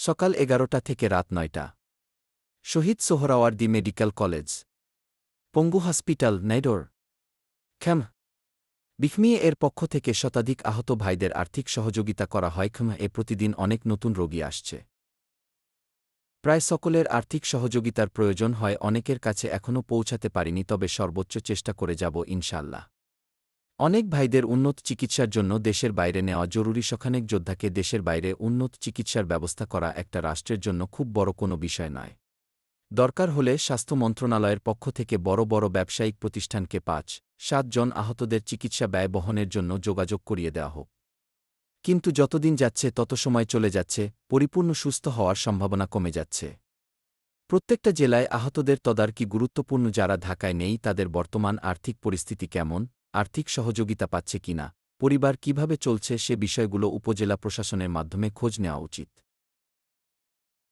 সকাল 11টা থেকে রাত 9টা। শহীদ সোহরাওয়ার্দী মেডিকেল কলেজ, পঙ্গু হসপিটাল, নাইডোর খ্যাম বিখমিয়ে এর পক্ষ থেকে শতাধিক আহত ভাইদের আর্থিক সহযোগিতা করা হয়। এ প্রতিদিন অনেক নতুন রোগী আসছে। প্রায় সকলের আর্থিক সহযোগিতার প্রয়োজন হয়, অনেকের কাছে এখনও পৌঁছাতে পারিনি, তবে সর্বোচ্চ চেষ্টা করে যাব ইনশাআল্লাহ। অনেক ভাইদের উন্নত চিকিৎসার জন্য দেশের বাইরে নেওয়া জরুরি। শখানেক যোদ্ধাকে দেশের বাইরে উন্নত চিকিৎসার ব্যবস্থা করা একটা রাষ্ট্রের জন্য খুব বড় কোনো বিষয় নয়। দরকার হলে স্বাস্থ্য মন্ত্রণালয়ের পক্ষ থেকে বড় বড় ব্যবসায়িক প্রতিষ্ঠানকে ৫-৭ জন আহতদের চিকিৎসা ব্যয় বহনের জন্য যোগাযোগ করিয়ে দেওয়া হোক। কিন্তু যতদিন যাচ্ছে তত সময় চলে যাচ্ছে, পরিপূর্ণ সুস্থ হওয়ার সম্ভাবনা কমে যাচ্ছে। প্রত্যেকটা জেলায় আহতদের তদারকি গুরুত্বপূর্ণ। যারা ঢাকায় নেই তাদের বর্তমান আর্থিক পরিস্থিতি কেমন, আর্থিক সহযোগিতা পাচ্ছে কিনা, পরিবার কিভাবে চলছে, সে বিষয়গুলো উপজেলা প্রশাসনের মাধ্যমে খোঁজ নেওয়া উচিত।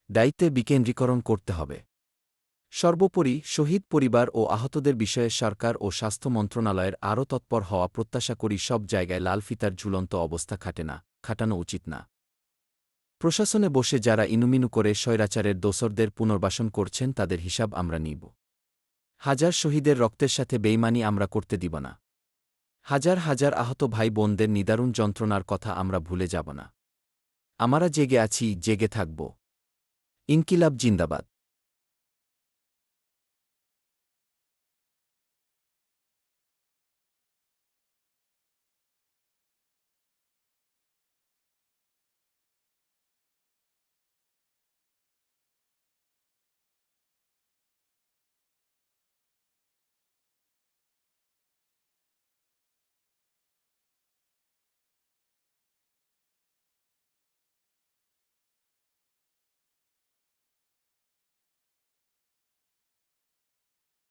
দায়িত্বে বিকেন্দ্রীকরণ করতে হবে। সর্বোপরি শহীদ পরিবার ও আহতদের বিষয়ে সরকার ও স্বাস্থ্য মন্ত্রণালয়ের আরও তৎপর হওয়া প্রত্যাশা করি। সব জায়গায় লাল ফিতার ঝুলন্ত অবস্থা খাটানো উচিত না। প্রশাসনে বসে যারা ইনুমিনু করে স্বৈরাচারের দোসরদের পুনর্বাসন করছেন তাদের হিসাব আমরা নিব। হাজার শহীদের রক্তের সাথে বেইমানি আমরা করতে দিব না। হাজার হাজার আহত ভাই বোনদের নিদারুণ যন্ত্রণার কথা আমরা ভুলে যাব না। আমরা জেগে আছি, জেগে থাকব। ইনকিলাব জিন্দাবাদ।